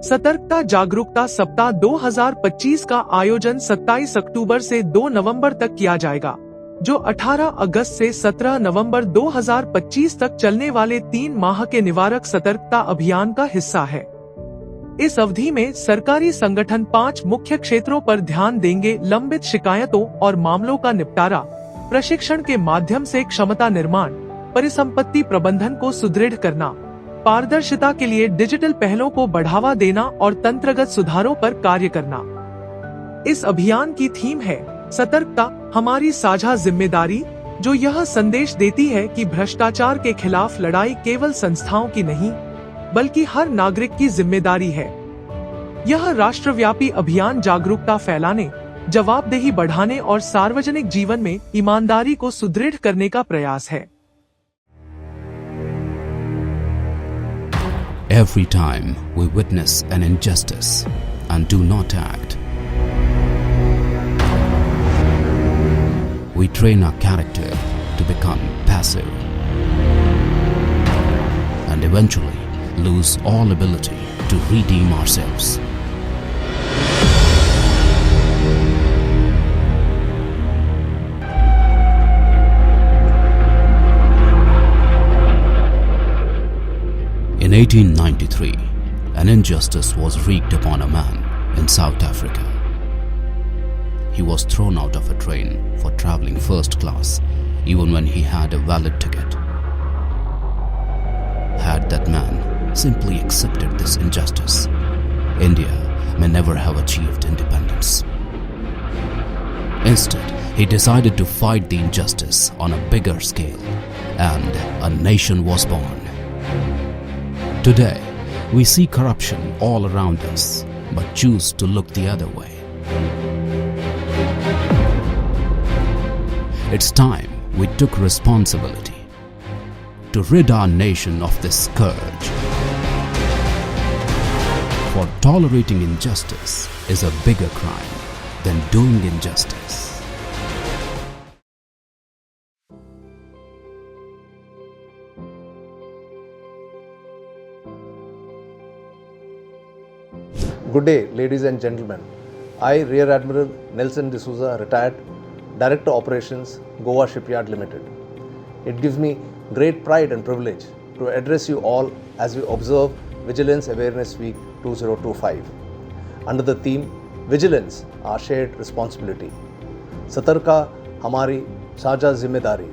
सतर्कता जागरूकता सप्ताह 2025 का आयोजन 27 अक्टूबर से 2 नवंबर तक किया जाएगा, जो 18 अगस्त से 17 नवंबर 2025 तक चलने वाले 3 माह के निवारक सतर्कता अभियान का हिस्सा है। इस अवधि में सरकारी संगठन 5 मुख्य क्षेत्रों पर ध्यान देंगे: लंबित शिकायतों और मामलों का निपटारा, प्रशिक्षण के माध्यम से क्षमता निर्माण, परिसंपत्ति प्रबंधन को सुदृढ़ करना, पारदर्शिता के लिए डिजिटल पहलों को बढ़ावा देना और तंत्रगत सुधारों पर कार्य करना। इस अभियान की थीम है सतर्कता हमारी साझा जिम्मेदारी, जो यह संदेश देती है कि भ्रष्टाचार के खिलाफ लड़ाई केवल संस्थाओं की नहीं, बल्कि हर नागरिक की जिम्मेदारी है। यह राष्ट्रव्यापी अभियान जागरूकता फैलाने, जवाबदेही बढ़ाने और सार्वजनिक जीवन में ईमानदारी को सुदृढ़ करने का प्रयास है। Every time we witness an injustice and do not act, we train our character to become passive and eventually lose all ability to redeem ourselves. In 1893, an injustice was wreaked upon a man in South Africa. He was thrown out of a train for traveling first class, even when he had a valid ticket. Had that man simply accepted this injustice, India may never have achieved independence. Instead, he decided to fight the injustice on a bigger scale, and a nation was born. Today, we see corruption all around us, but choose to look the other way. It's time we took responsibility to rid our nation of this scourge. For tolerating injustice is a bigger crime than doing injustice. Good day, ladies and gentlemen. I, Rear Admiral Nelson D'Souza, retired Director Operations, Goa Shipyard Limited. It gives me great pride and privilege to address you all as we observe Vigilance Awareness Week 2025 under the theme Vigilance, our shared responsibility. Satarka Hamari Saja Zimmedari.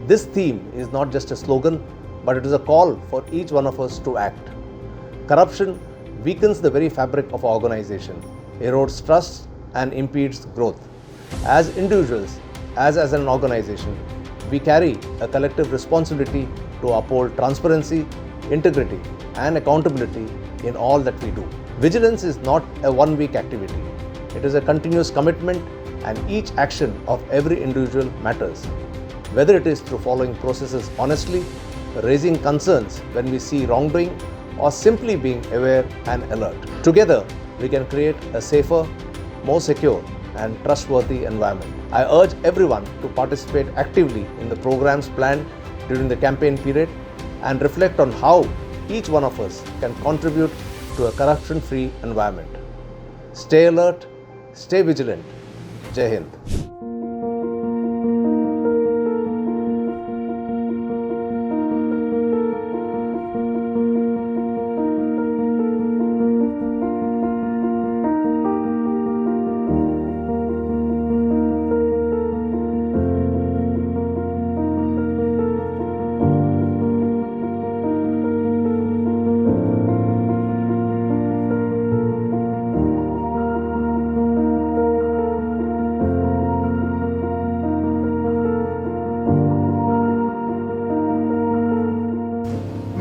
This theme is not just a slogan, but it is a call for each one of us to act. Corruption weakens the very fabric of our organization, erodes trust and impedes growth. As individuals, as an organization, we carry a collective responsibility to uphold transparency, integrity and accountability in all that we do. Vigilance is not a one-week activity. It is a continuous commitment, and each action of every individual matters. Whether it is through following processes honestly, raising concerns when we see wrongdoing, or simply being aware and alert. Together, we can create a safer, more secure and trustworthy environment. I urge everyone to participate actively in the programs planned during the campaign period and reflect on how each one of us can contribute to a corruption-free environment. Stay alert, stay vigilant. Jai Hind.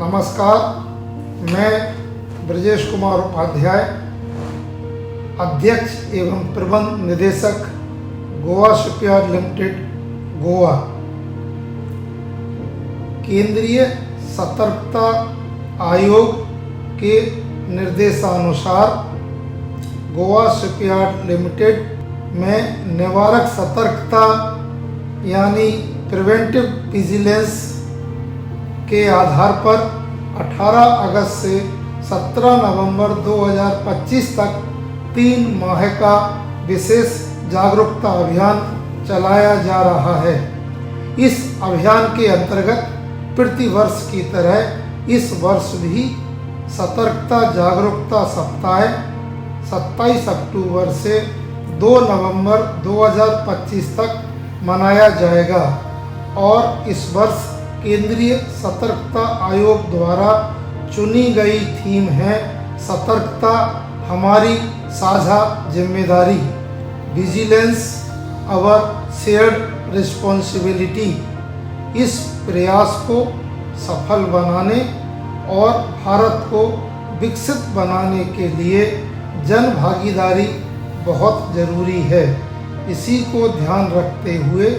नमस्कार, मैं ब्रजेश कुमार उपाध्याय, अध्यक्ष एवं प्रबंध निदेशक Goa shipyard limited, Goa. केंद्रीय सतर्कता आयोग के निर्देशानुसार गोवा शिपयार्ड लिमिटेड में निवारक सतर्कता यानी प्रिवेंटिव विजिलेंस के आधार पर 18 अगस्त से 17 नवंबर 2025 तक 3 माह का विशेष जागरूकता अभियान चलाया जा रहा है। इस अभियान के अंतर्गत प्रतिवर्ष की तरह इस वर्ष भी सतर्कता जागरूकता सप्ताह 27 अक्टूबर से 2 नवंबर 2025 तक मनाया जाएगा और इस वर्ष केंद्रीय सतर्कता आयोग द्वारा चुनी गई थीम है सतर्कता हमारी साझा जिम्मेदारी, विजिलेंस अवर शेयर्ड रिस्पॉन्सिबिलिटी। इस प्रयास को सफल बनाने और भारत को विकसित बनाने के लिए जन भागीदारी बहुत ज़रूरी है। इसी को ध्यान रखते हुए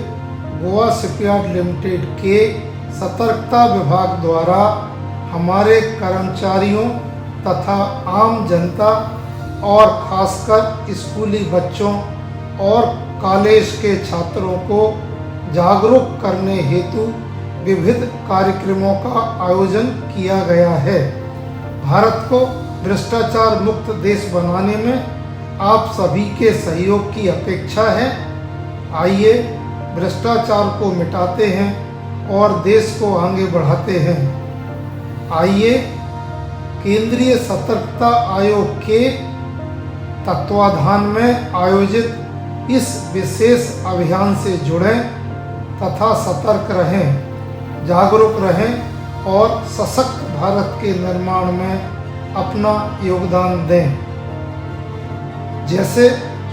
गोवा शिपयार्ड लिमिटेड के सतर्कता विभाग द्वारा हमारे कर्मचारियों तथा आम जनता और खासकर स्कूली बच्चों और कॉलेज के छात्रों को जागरूक करने हेतु विविध कार्यक्रमों का आयोजन किया गया है। भारत को भ्रष्टाचार मुक्त देश बनाने में आप सभी के सहयोग की अपेक्षा है। आइए भ्रष्टाचार को मिटाते हैं और देश को आगे बढ़ाते हैं। आइए केंद्रीय सतर्कता आयोग के तत्वाधान में आयोजित इस विशेष अभियान से जुड़ें तथा सतर्क रहें, जागरूक रहें और सशक्त भारत के निर्माण में अपना योगदान दें। जैसे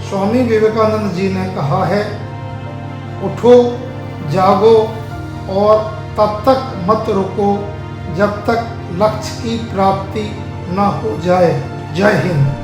स्वामी विवेकानंद जी ने कहा है, उठो, जागो और तब तक मत रुको जब तक लक्ष्य की प्राप्ति न हो जाए। जय हिंद।